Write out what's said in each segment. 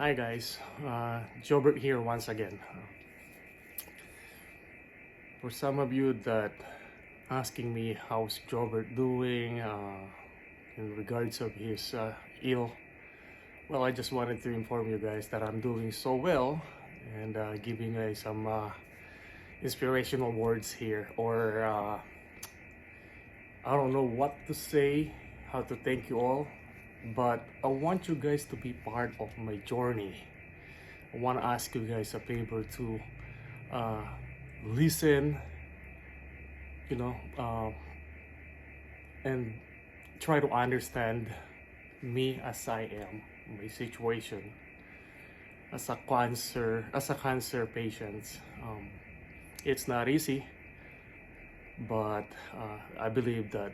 Hi guys, Jobert here once again. For some of you that asking me how's Jobert doing in regards of his ill, well, I just wanted to inform you guys that I'm doing so well and giving you some inspirational words here, or I don't know what to say, how to thank you all, but I want you guys to be part of my journey. I want to ask you guys a favor to listen, you know, and try to understand me as I am, my situation as a cancer patient. It's not easy, but I believe that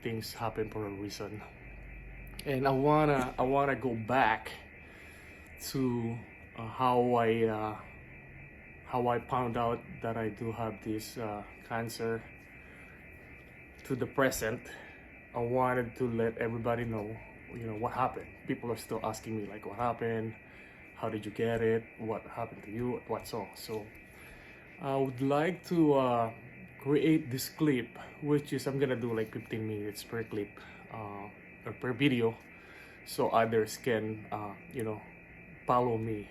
things happen for a reason, and I wanna go back to how I found out that I do have this cancer to the present. I wanted to let everybody know, what happened. People are still asking me like, what happened? How did you get it? What happened to you? What's all? So I would like to create this clip, which is I'm gonna do like 15 minutes per clip or per video, so others can follow me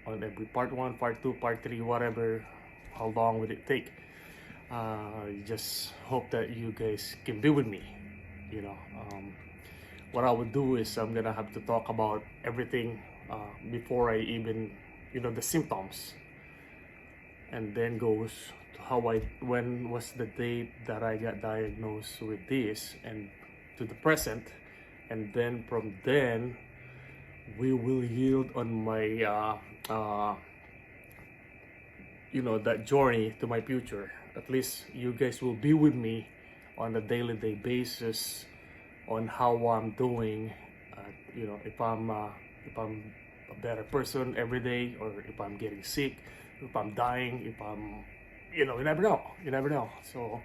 on every part 1, part 2, part 3, whatever, how long would it take. Just hope that you guys can be with me. What I would do is I'm gonna have to talk about everything before I even, the symptoms, and then goes to when was the date that I got diagnosed with this, and to the present, and then from then we will yield on my that journey to my future. At least you guys will be with me on a daily day basis on how I'm doing. If I'm a better person every day, or if I'm getting sick, if I'm dying, if I'm you never know. So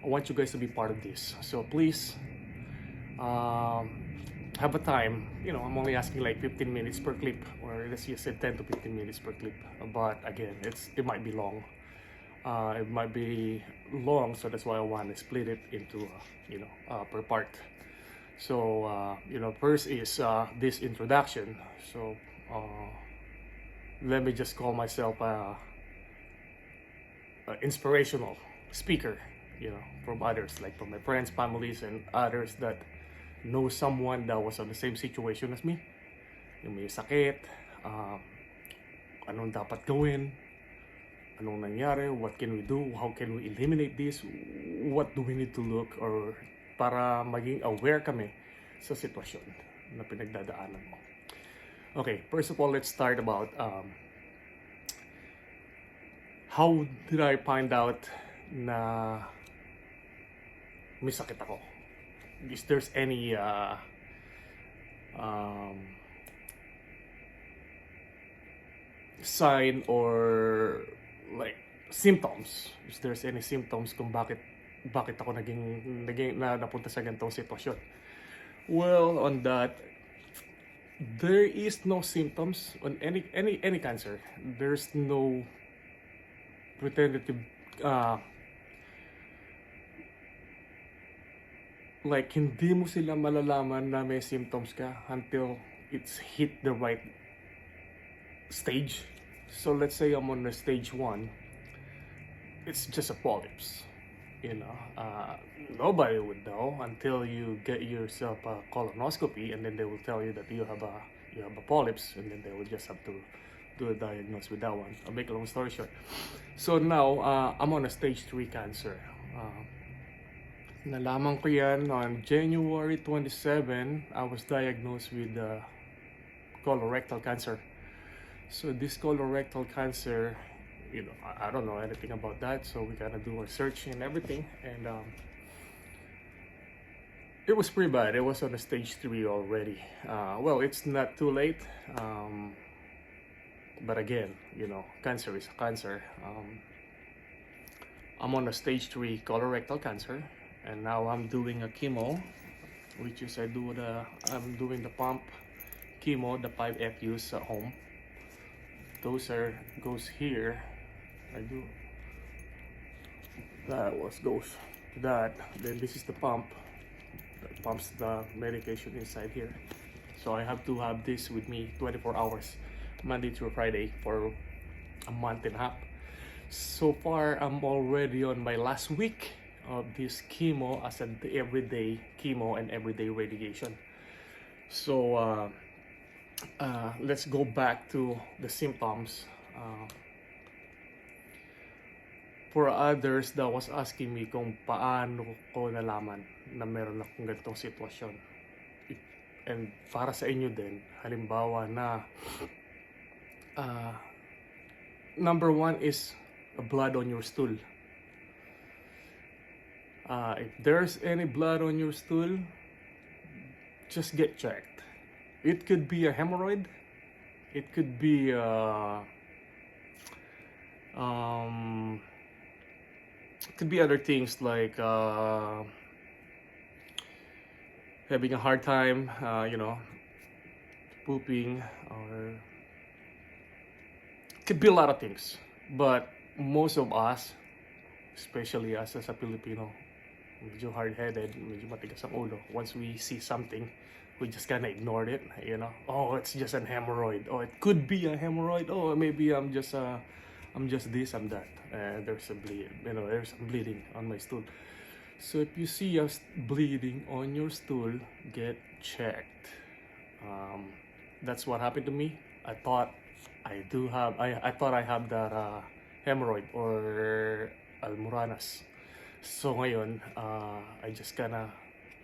I want you guys to be part of this, so please have a time. I'm only asking like 15 minutes per clip, or let's just say 10 to 15 minutes per clip, but again, it might be long. It might be long, so that's why I want to split it into per part. So first is this introduction. So let me just call myself a inspirational speaker, from others, like from my friends, families, and others that know someone that was on the same situation as me, yung may sakit, anong dapat gawin, anong nangyari, what can we do, how can we eliminate this, what do we need to look, or para maging aware kami sa sitwasyon na pinagdadaanan mo. Okay, first of all, let's start about how did I find out na may sakit ako. If there's any sign or like symptoms, if there's any symptoms kung bakit ako naging napunta sa ganitong sitwasyon. Well, on that, there is no symptoms on any cancer. There's no preventative like hindi mo sila malalaman na may symptoms ka until it's hit the right stage. So let's say I'm on the stage 1, it's just a polyps. Nobody would know until you get yourself a colonoscopy, and then they will tell you that you have a polyps, and then they will just have to do a diagnosis with that one. I'll make a long story short. So now I'm on a stage 3 cancer. Nalaman ko yan on January 27. I was diagnosed with colorectal cancer. So this colorectal cancer, I don't know anything about that, so we gotta do research and everything, and it was pretty bad. It was on a stage 3 already. Well, it's not too late, but again, cancer is a cancer. I'm on a stage 3 colorectal cancer, and now I'm doing a chemo, which is I'm doing the pump chemo, the 5 FUs at home. Goes here. I do that goes to that. Then this is the pump that pumps the medication inside here. So I have to have this with me 24 hours, Monday through Friday, for a month and a half. So far, I'm already on my last week of this chemo as an everyday chemo and everyday radiation. So let's go back to the symptoms. For others that was asking me kung paano ko nalaman na meron akong ganitong sitwasyon. And para sa inyo din, halimbawa na number one is blood on your stool. If there's any blood on your stool, just get checked. It could be a hemorrhoid. It could be other things like having a hard time, pooping, or it could be a lot of things. But most of us, especially us as a Filipino, medyo hard-headed, medyo matigas ang ulo. Once we see something, we just kind of ignored it, Oh, it's just an hemorrhoid. Oh, it could be a hemorrhoid. Oh, maybe I'm just this, I'm that. There's a bleed, there's some bleeding on my stool. So if you see us bleeding on your stool, get checked. That's what happened to me. I thought I thought I have that hemorrhoid or almoranas. So ngayon, I just kinda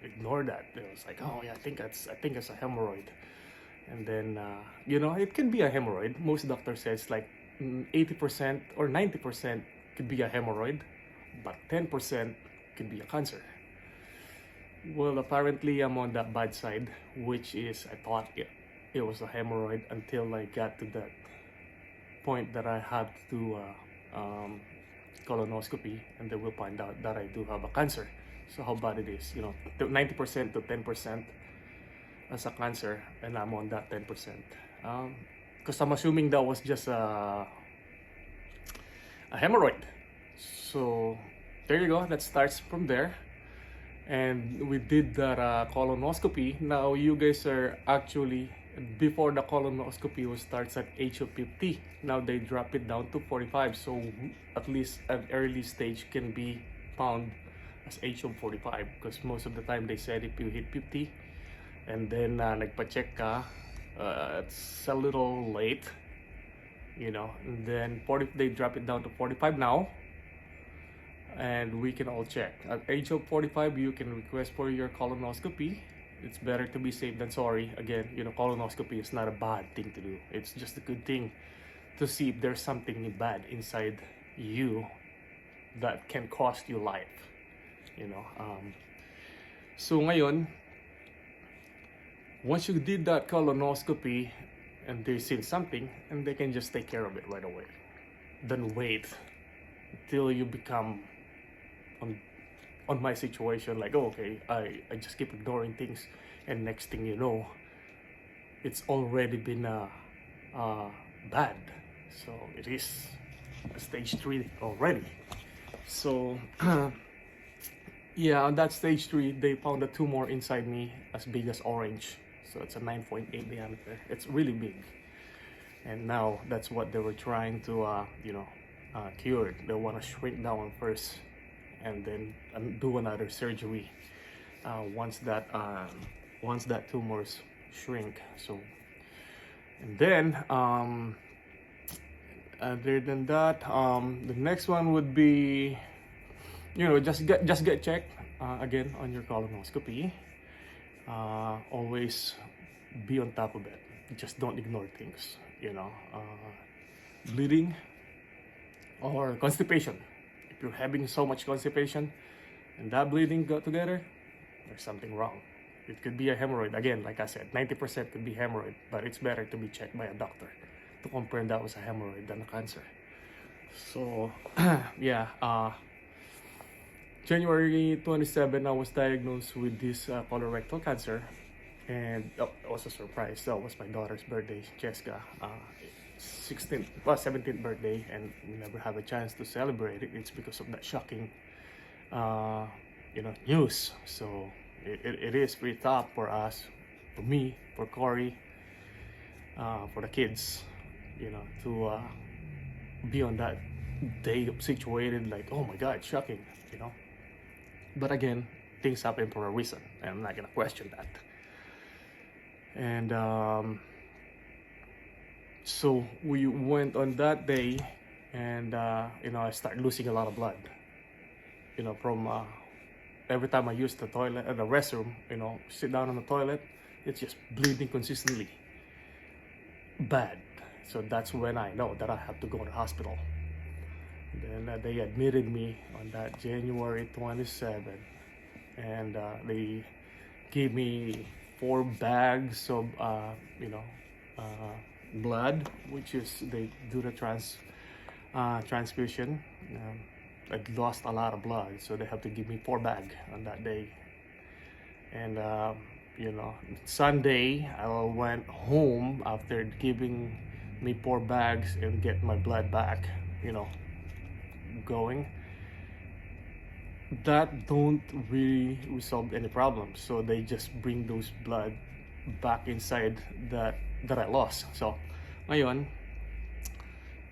ignored that. It was like, oh yeah, I think it's a hemorrhoid. And then it can be a hemorrhoid. Most doctors says like 80% or 90% could be a hemorrhoid, but 10% could be a cancer. Well, apparently I'm on that bad side, which is I thought it was a hemorrhoid until I got to that point that I had to do colonoscopy, and they will find out that I do have a cancer. So how bad it is, 90% to 10% as a cancer, and I'm on that 10%. Because I'm assuming that was just a hemorrhoid. So there you go, that starts from there. And we did that colonoscopy. Now you guys are actually, before the colonoscopy starts at age of 50, now they drop it down to 45. So at least an early stage can be found as age of 45. Because most of the time they said if you hit 50 and then nagpa-check ka, it's a little late, and then they drop it down to 45 now, and we can all check. At age of 45, you can request for your colonoscopy. It's better to be safe than sorry. Again, colonoscopy is not a bad thing to do. It's just a good thing to see if there's something bad inside you that can cost you life, So ngayon, once you did that colonoscopy and they seen something, and they can just take care of it right away. Then wait until you become on my situation, like, oh, okay, I just keep ignoring things, and next thing you know, it's already been bad. So it is stage 3 already. So yeah, on that stage 3, they found a tumor inside me as big as orange. So it's a 9.8 diameter. It's really big. And now that's what they were trying to, cure. They want to shrink down first, and then do another surgery once that tumors shrink. So, and then other than that, the next one would be, just get checked again on your colonoscopy. Always be on top of it. Just don't ignore things. Bleeding or constipation. If you're having so much constipation and that bleeding go together, there's something wrong. It could be a hemorrhoid. Again, like I said, 90% could be hemorrhoid, but it's better to be checked by a doctor to confirm that was a hemorrhoid than a cancer. So, yeah, January 27, I was diagnosed with this colorectal cancer, And it was a surprise. That was my daughter's birthday, Jessica, 17th birthday, and we never have a chance to celebrate it. It's because of that shocking, uh, news. So it is pretty tough for us, for me, for Corey, for the kids, to be on that day situated like, oh my God, shocking. But again, things happen for a reason, and I'm not gonna question that. And so we went on that day, and I start losing a lot of blood. From every time I use the toilet, the restroom, sit down on the toilet, it's just bleeding consistently, bad. So that's when I know that I have to go to the hospital. Then they admitted me on that January 27th, and they gave me 4 bags of blood, which is they do the transfusion. I'd lost a lot of blood, so they have to give me 4 bags on that day. And Sunday I went home after giving me 4 bags and get my blood back, going. That don't really resolve any problems, so they just bring those blood back inside that I lost. So ngayon,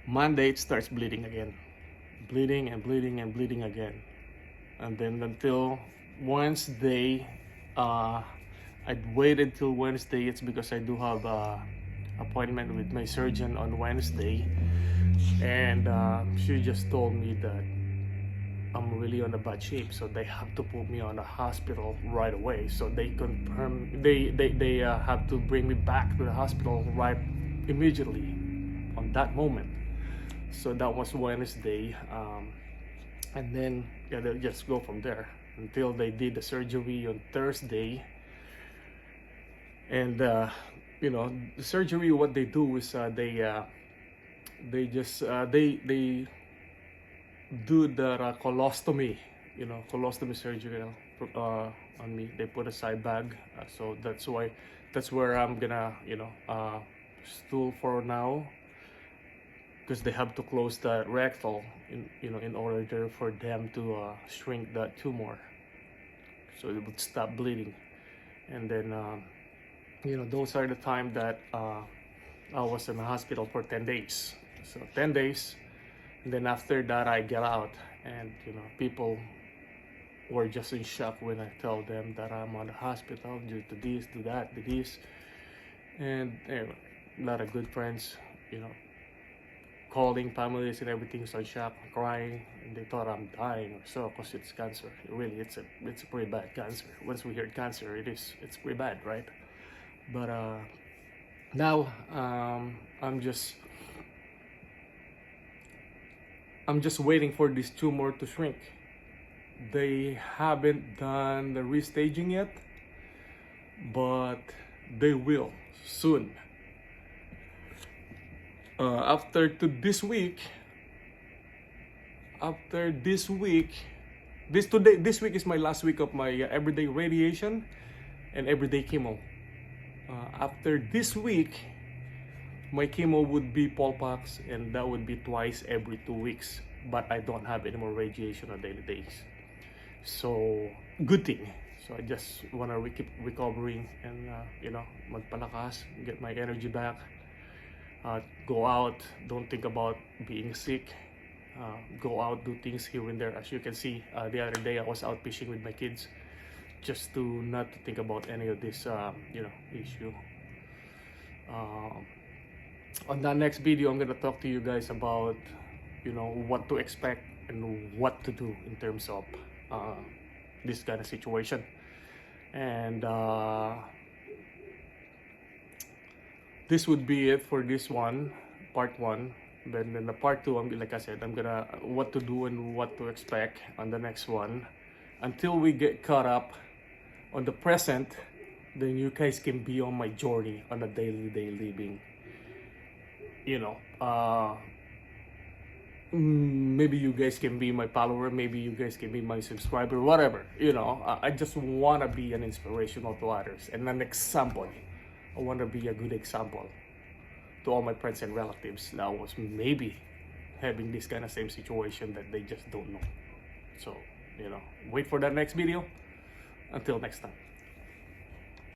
Monday it starts bleeding again, bleeding and bleeding and bleeding again, and then until Wednesday, I'd waited till Wednesday. It's because I do have a appointment with my surgeon on Wednesday, and she just told me that I'm really on a bad shape, so they have to put me on a hospital right away. So they confirm they have to bring me back to the hospital right immediately on that moment. So that was Wednesday, and then they'll just go from there until they did the surgery on Thursday. And the surgery, what they do is they do the colostomy, colostomy surgery on me. They put a side bag, so that's where I'm gonna stool for now, because they have to close the rectal in order for them to shrink that tumor, so it would stop bleeding. And then those are the time that I was in the hospital for 10 days. So 10 days. And then after that, I get out, and people were just in shock when I tell them that I'm on the hospital due to this, to that, to this. And anyway, a lot of good friends, calling families and everything, so shock, crying, and they thought I'm dying or so, because it's cancer. Really, it's a pretty bad cancer. Once we heard cancer, it's pretty bad, right? But now I'm just waiting for this tumor to shrink. They haven't done the restaging yet, but they will soon. This week is my last week of my everyday radiation and everyday chemo. After this week, my chemo would be Polpox, and that would be twice every 2 weeks. But I don't have any more radiation on daily days. So, good thing. So I just want to keep recovering and, magpalakas, get my energy back. Go out, don't think about being sick. Go out, do things here and there. As you can see, the other day I was out fishing with my kids, just to not to think about any of this, issue. On that next video, I'm gonna talk to you guys about, what to expect and what to do in terms of this kind of situation. And this would be it for this one, part 1. Then in the part 2, like I said, I'm gonna what to do and what to expect on the next one. Until we get caught up on the present, then you guys can be on my journey on a daily living. maybe you guys can be my follower, maybe you guys can be my subscriber, whatever. I just want to be an inspirational to others and an example. I want to be a good example to all my friends and relatives that was maybe having this kind of same situation that they just don't know. So, wait for that next video. Until next time.